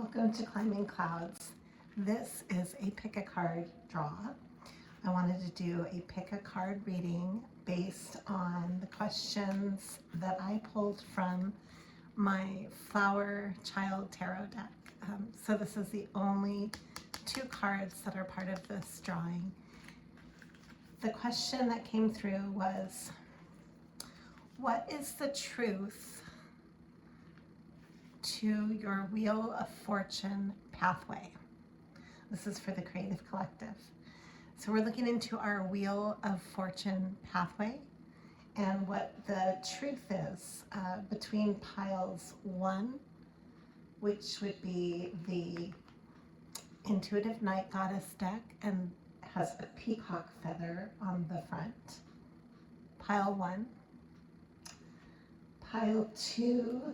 Welcome to Climbing Clouds. This is a pick a card draw. I wanted to do a pick a card reading based on the questions that I pulled from my Flower Child Tarot deck. So this is the only two cards that are part of this drawing. The question that came through was, what is the truth to your Wheel of Fortune pathway? This is for the Creative Collective. So we're looking into our Wheel of Fortune pathway and what the truth is between piles 1, which would be the Intuitive Night Goddess deck and has a peacock feather on the front. Pile 1. Pile 2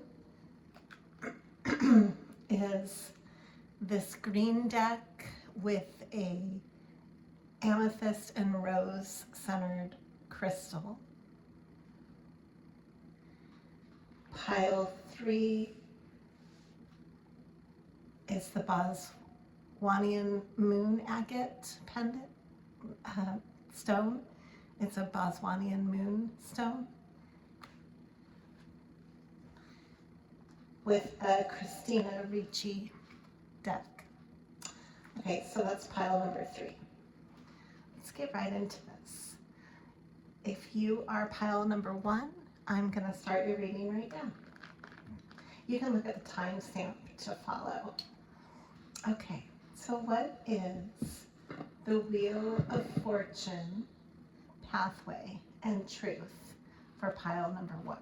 is this green deck with a amethyst and rose centered crystal. Pile 3 is the Boswanian moon agate pendant stone. It's a Boswanian moon stone with a Christina Ricci deck. Okay, so that's pile number 3. Let's get right into this. If you are pile number 1, I'm going to start your reading right now. You can look at the timestamp to follow. Okay, so what is the Wheel of Fortune pathway and truth for pile number 1?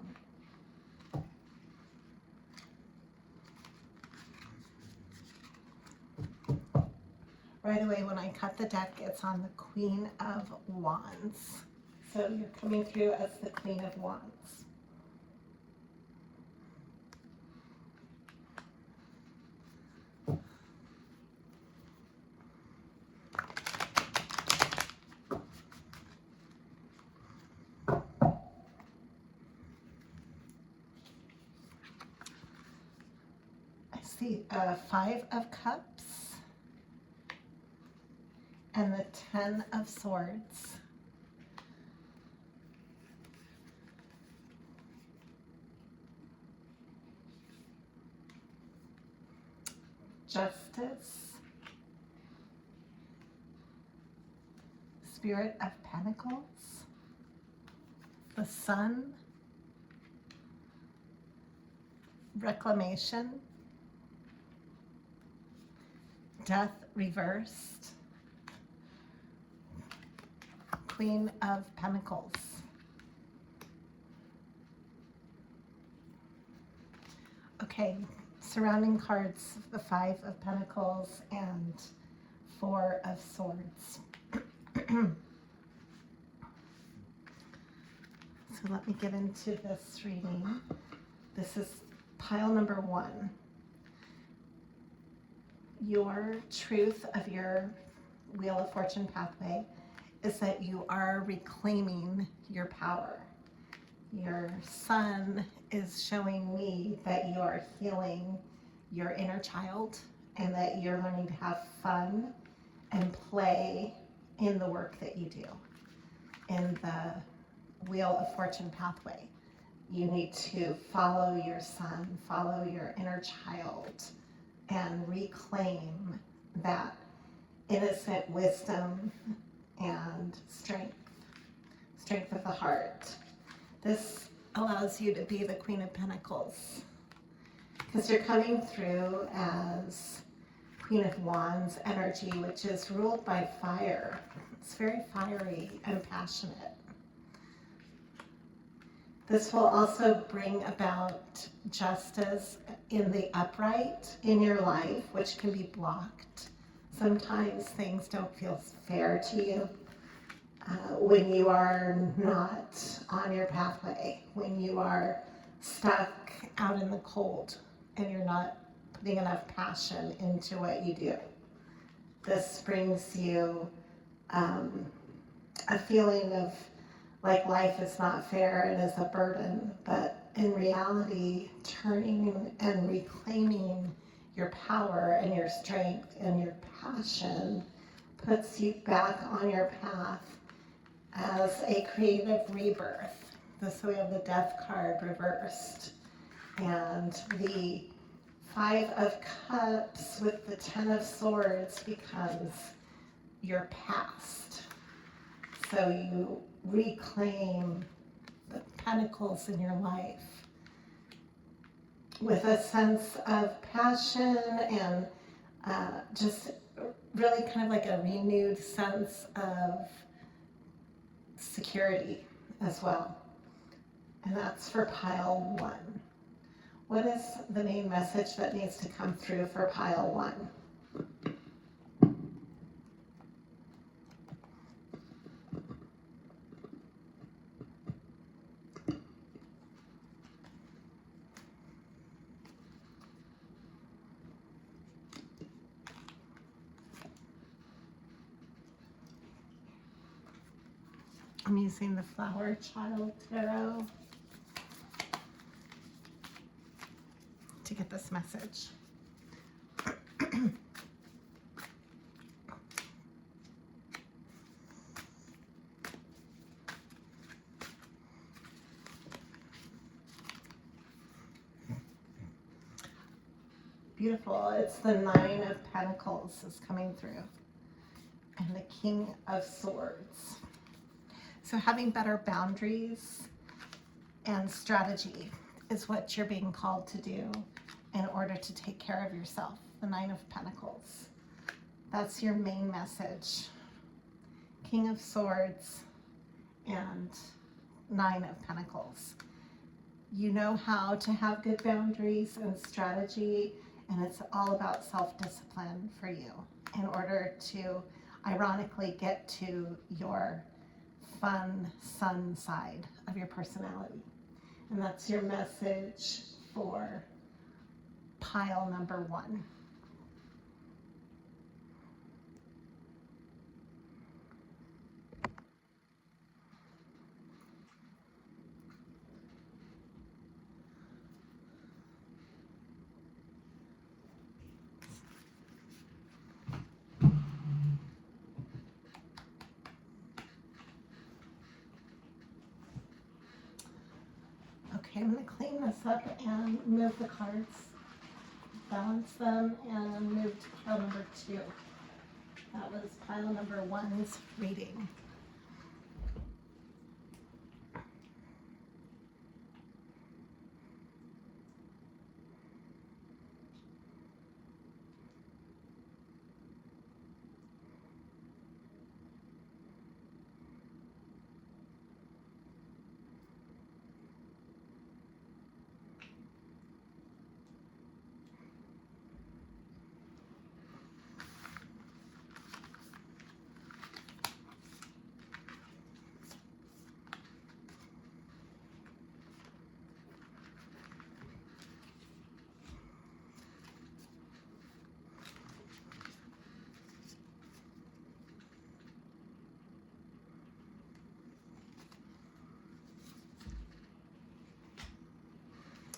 Right away when I cut the deck, it's on the Queen of Wands. So you're coming through as the Queen of Wands. I see 5 of Cups and the 10 of Swords. Justice, Spirit of Pentacles, the Sun, Reclamation, Death reversed, Queen of Pentacles. Okay, surrounding cards, the 5 of Pentacles and 4 of Swords. So let me get into this reading. This is pile number 1. Your truth of your Wheel of Fortune pathway is that you are reclaiming your power. Your Sun is showing me that you are healing your inner child and that you're learning to have fun and play in the work that you do. In the Wheel of Fortune pathway, you need to follow your Sun, follow your inner child, and reclaim that innocent wisdom and strength of the heart. This allows you to be the Queen of Pentacles because you're coming through as Queen of Wands energy, which is ruled by fire. It's very fiery and passionate. This will also bring about justice in the upright in your life, which can be blocked. Sometimes things don't feel fair to you when you are not on your pathway, when you are stuck out in the cold and you're not putting enough passion into what you do. This brings you a feeling of like life is not fair and is a burden, but in reality, turning and reclaiming your power and your strength and your passion puts you back on your path as a creative rebirth. So we have the Death card reversed, and the Five of Cups with the Ten of Swords becomes your past. So you reclaim the pentacles in your life with a sense of passion and just really kind of like a renewed sense of security as well. And that's for pile 1. What is the main message that needs to come through for pile 1? I'm using the Flower Child Tarot to get this message. Beautiful. It's the Nine of Pentacles is coming through, and the King of Swords. So having better boundaries and strategy is what you're being called to do in order to take care of yourself. The Nine of Pentacles. That's your main message. King of Swords and Nine of Pentacles. You know how to have good boundaries and strategy, and it's all about self-discipline for you in order to, ironically, get to your fun sun side of your personality. And that's your message for pile number 1. Okay, I'm going to clean this up and move the cards, balance them, and move to pile number 2. That was pile number 1's reading.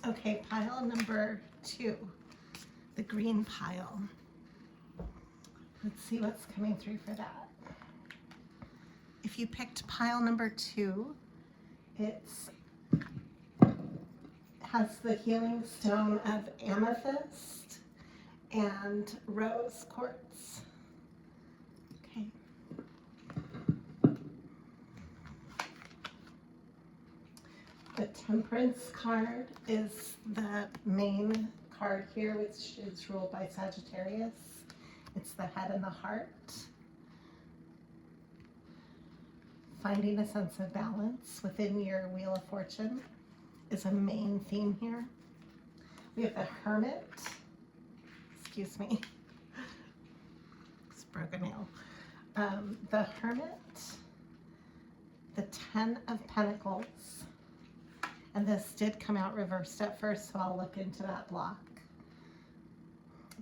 Okay, pile number 2, the green pile. Let's see what's coming through for that. If you picked pile number 2, it's has the healing stone of amethyst and rose quartz. Okay. The Temperance card is the main card here, which is ruled by Sagittarius. It's the head and the heart. Finding a sense of balance within your Wheel of Fortune is a main theme here. We have the Hermit. Excuse me. It's broken nail. The Hermit, the Ten of Pentacles, and this did come out reversed at first, so I'll look into that block.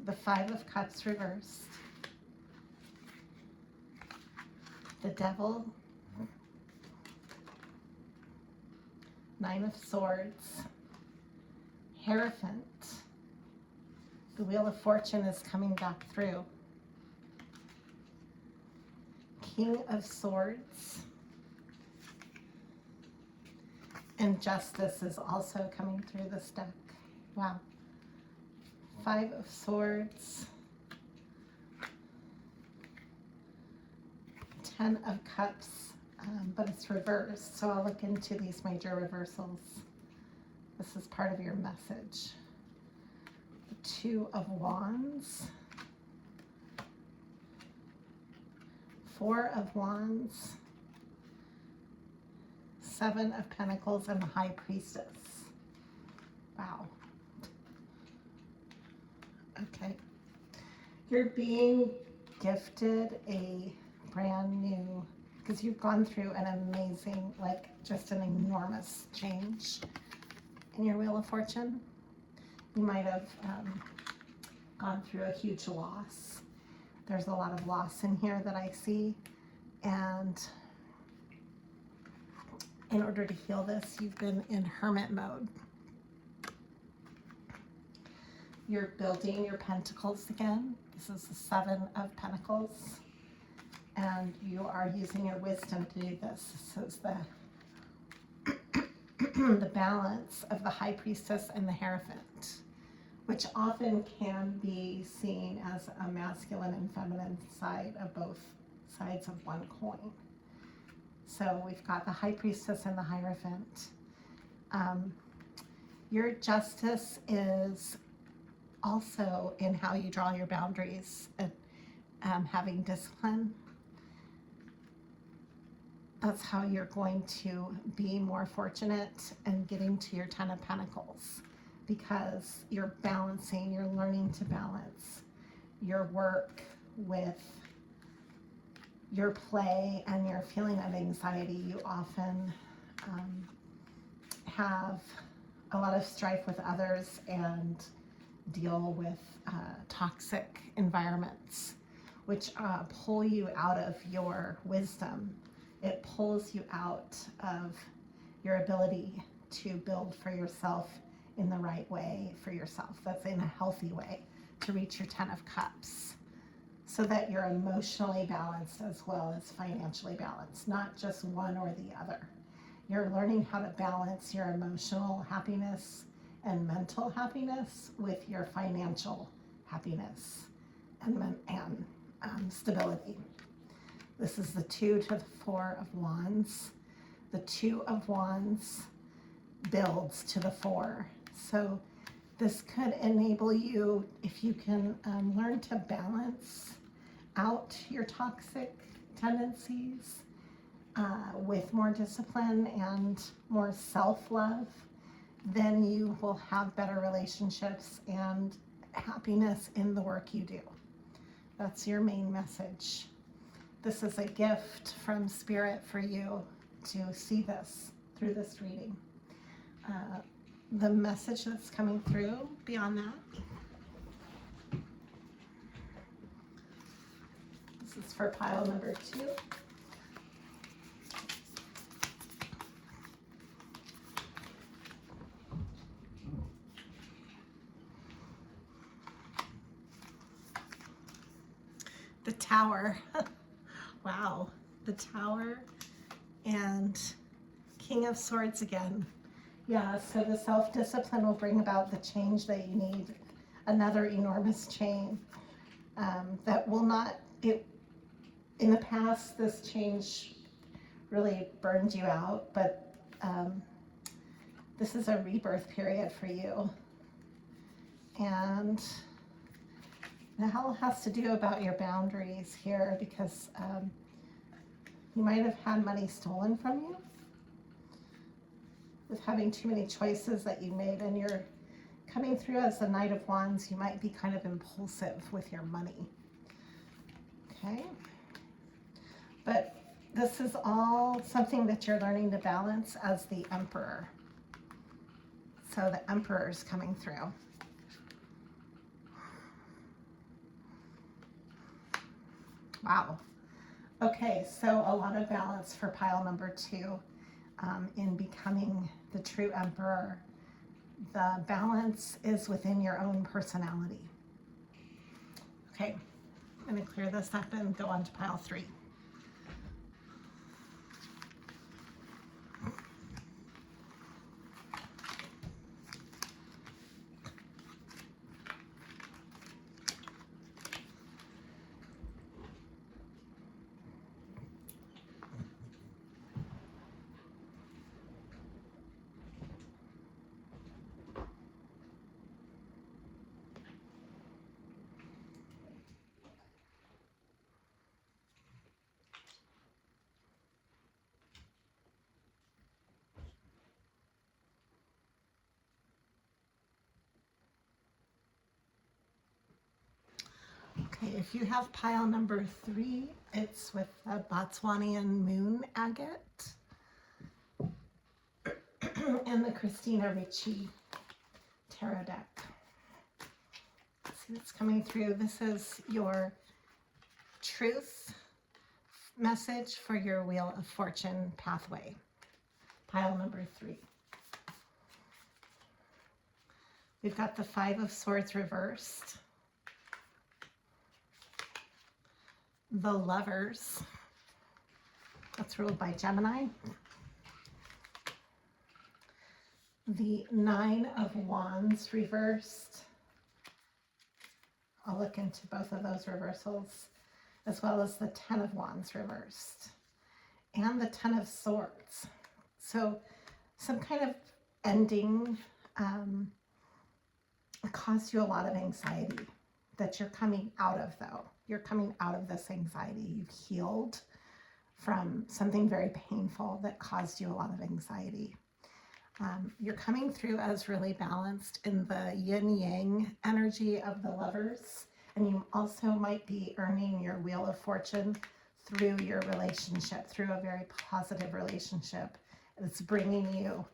The Five of Cups reversed. The Devil. Nine of Swords. Hierophant. The Wheel of Fortune is coming back through. King of Swords. And Justice is also coming through this deck. Wow. 5 of Swords. 10 of Cups, but it's reversed. So I'll look into these major reversals. This is part of your message. The 2 of Wands. 4 of Wands. 7 of Pentacles and the High Priestess. Wow. Okay. You're being gifted a brand new, because you've gone through an amazing, like just an enormous change in your Wheel of Fortune. You might have gone through a huge loss. There's a lot of loss in here that I see. And in order to heal this, you've been in hermit mode. You're building your pentacles again. This is the 7 of Pentacles. And you are using your wisdom to do this. This is the balance of the High Priestess and the Hierophant, which often can be seen as a masculine and feminine side of both sides of one coin. So we've got the High Priestess and the Hierophant. Your justice is also in how you draw your boundaries and having discipline. That's how you're going to be more fortunate and getting to your 10 of Pentacles, because you're balancing, you're learning to balance your work with your play and your feeling of anxiety. You often have a lot of strife with others and deal with toxic environments, which pull you out of your wisdom. It pulls you out of your ability to build for yourself in the right way for yourself. That's in a healthy way to reach your 10 of Cups, so that you're emotionally balanced as well as financially balanced, not just one or the other. You're learning how to balance your emotional happiness and mental happiness with your financial happiness and stability. This is the 2 to the 4 of Wands. The 2 of Wands builds to the 4. So this could enable you, if you can learn to balance out your toxic tendencies with more discipline and more self-love, then you will have better relationships and happiness in the work you do. That's your main message. This is a gift from Spirit for you to see this through this reading. The message that's coming through beyond that. This is for pile number 2. The Tower. Wow. The Tower and King of Swords again. Yeah, so the self-discipline will bring about the change that you need. Another enormous change that will not, in the past, this change really burned you out, but this is a rebirth period for you. And that has to do about your boundaries here, because you might have had money stolen from you with having too many choices that you made, and you're coming through as the Knight of Wands. You might be kind of impulsive with your money. Okay. But this is all something that you're learning to balance as the Emperor. So the Emperor is coming through. Wow. Okay, so a lot of balance for pile number 2 in becoming the true Emperor. The balance is within your own personality. Okay, I'm going to clear this up and go on to pile 3. Okay, if you have pile number 3, it's with the Botswanian moon agate and the Christina Ricci tarot deck. Let's see what's coming through. This is your truth message for your Wheel of Fortune pathway. Pile number 3. We've got the 5 of Swords reversed. The Lovers. That's ruled by Gemini. The 9 of Wands reversed. I'll look into both of those reversals, as well as the 10 of Wands reversed. And the 10 of Swords. So some kind of ending caused you a lot of anxiety that you're coming out of, though. You're coming out of this anxiety. You've healed from something very painful that caused you a lot of anxiety. You're coming through as really balanced in the yin-yang energy of the Lovers, and you also might be earning your Wheel of Fortune through your relationship, through a very positive relationship that's bringing you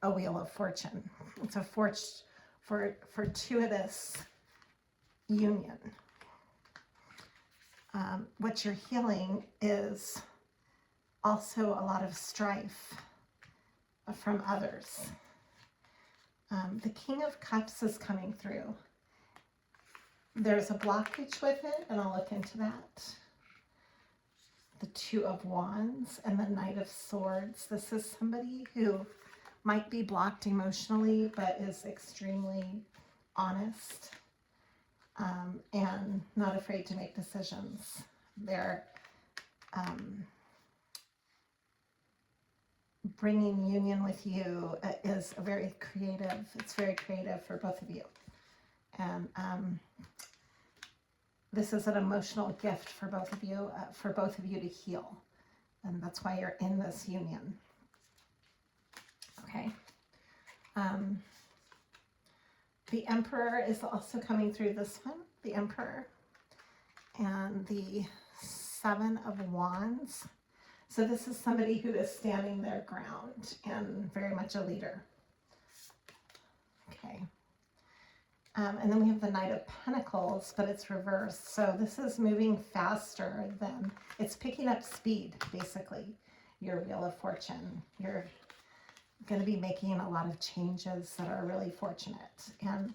a Wheel of Fortune. It's a fortuitous union. What you're healing is also a lot of strife from others. The King of Cups is coming through. There's a blockage with it, and I'll look into that. The 2 of Wands and the Knight of Swords. This is somebody who might be blocked emotionally, but is extremely honest and not afraid to make decisions. They're bringing union with you is a very creative. It's very creative for both of you, and this is an emotional gift for both of you to heal, and that's why you're in this union. Okay. The Emperor is also coming through this one. The Emperor and the 7 of Wands. So this is somebody who is standing their ground and very much a leader. Okay. And then we have the Knight of Pentacles, but it's reversed. So this is moving faster than, it's picking up speed, basically, your Wheel of Fortune. You're going to be making a lot of changes that are really fortunate. And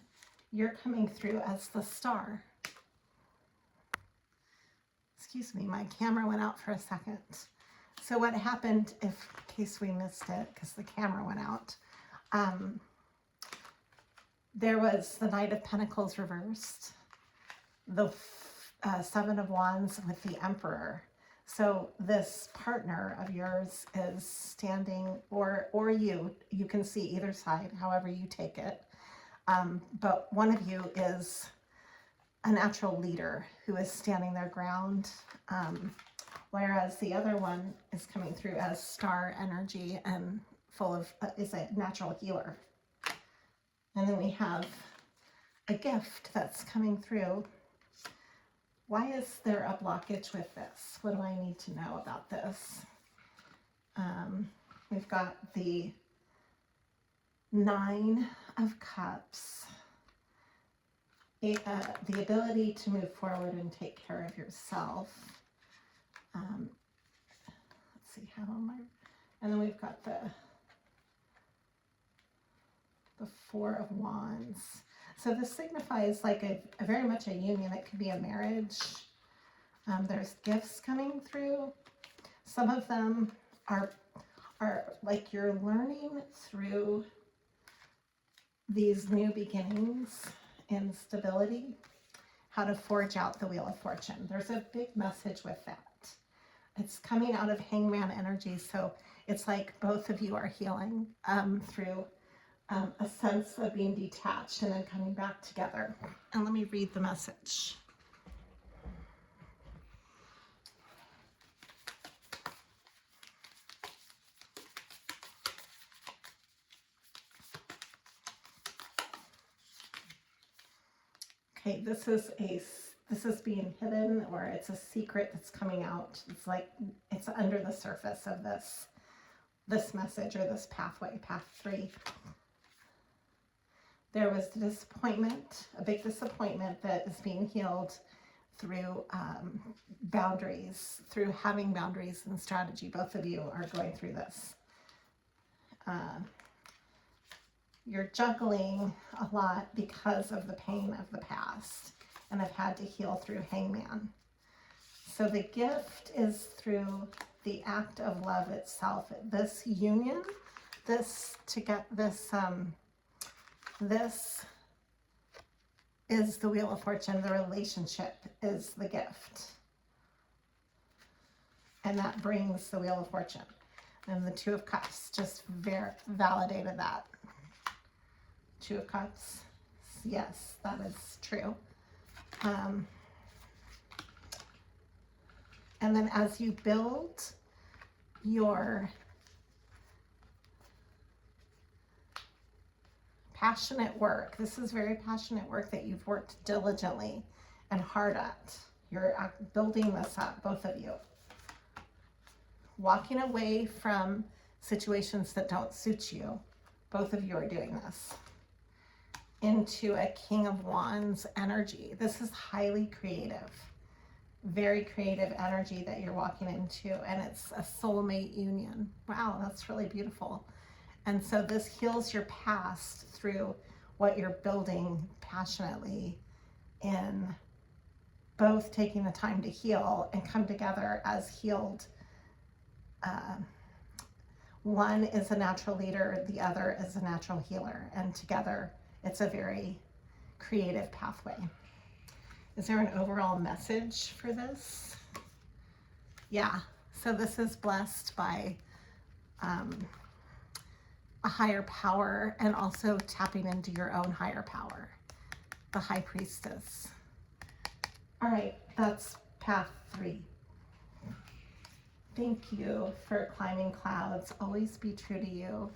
you're coming through as the Star. Excuse me, my camera went out for a second. So what happened, in case we missed it, because the camera went out, there was the Knight of Pentacles reversed, the 7 of Wands with the Emperor. So this partner of yours is standing, or you can see either side, however you take it. But one of you is a natural leader who is standing their ground, whereas the other one is coming through as star energy and full of, is a natural healer. And then we have a gift that's coming through. Why is there a blockage with this? What do I need to know about this? We've got the 9 of Cups. The ability to move forward and take care of yourself. Let's see, how am I? And then we've got the 4 of Wands. So this signifies like a very much a union. It could be a marriage. There's gifts coming through. Some of them are like you're learning through these new beginnings and stability how to forge out the Wheel of Fortune. There's a big message with that. It's coming out of Hangman energy, so it's like both of you are healing through a sense of being detached and then coming back together. And let me read the message. Okay, this is being hidden, or it's a secret that's coming out. It's like it's under the surface of this message or this pathway, path 3. There was disappointment, a big disappointment that is being healed through boundaries, through having boundaries and strategy. Both of you are going through this. You're juggling a lot because of the pain of the past and have had to heal through Hangman. So the gift is through the act of love itself. This union, this is the Wheel of Fortune. The relationship is the gift. And that brings the Wheel of Fortune. And the Two of Cups just validated that. Two of Cups. Yes, that is true. And then as you build your passionate work, this is very passionate work that you've worked diligently and hard at. You're building this up, both of you. Walking away from situations that don't suit you. Both of you are doing this. Into a King of Wands energy. This is highly creative. Very creative energy that you're walking into, and it's a soulmate union. Wow, that's really beautiful. And so this heals your past through what you're building passionately in both taking the time to heal and come together as healed. One is a natural leader, the other is a natural healer, and together it's a very creative pathway. Is there an overall message for this? Yeah, so this is blessed by a higher power and also tapping into your own higher power, the High Priestess. All right, that's path 3. Thank you for climbing clouds. Always be true to you.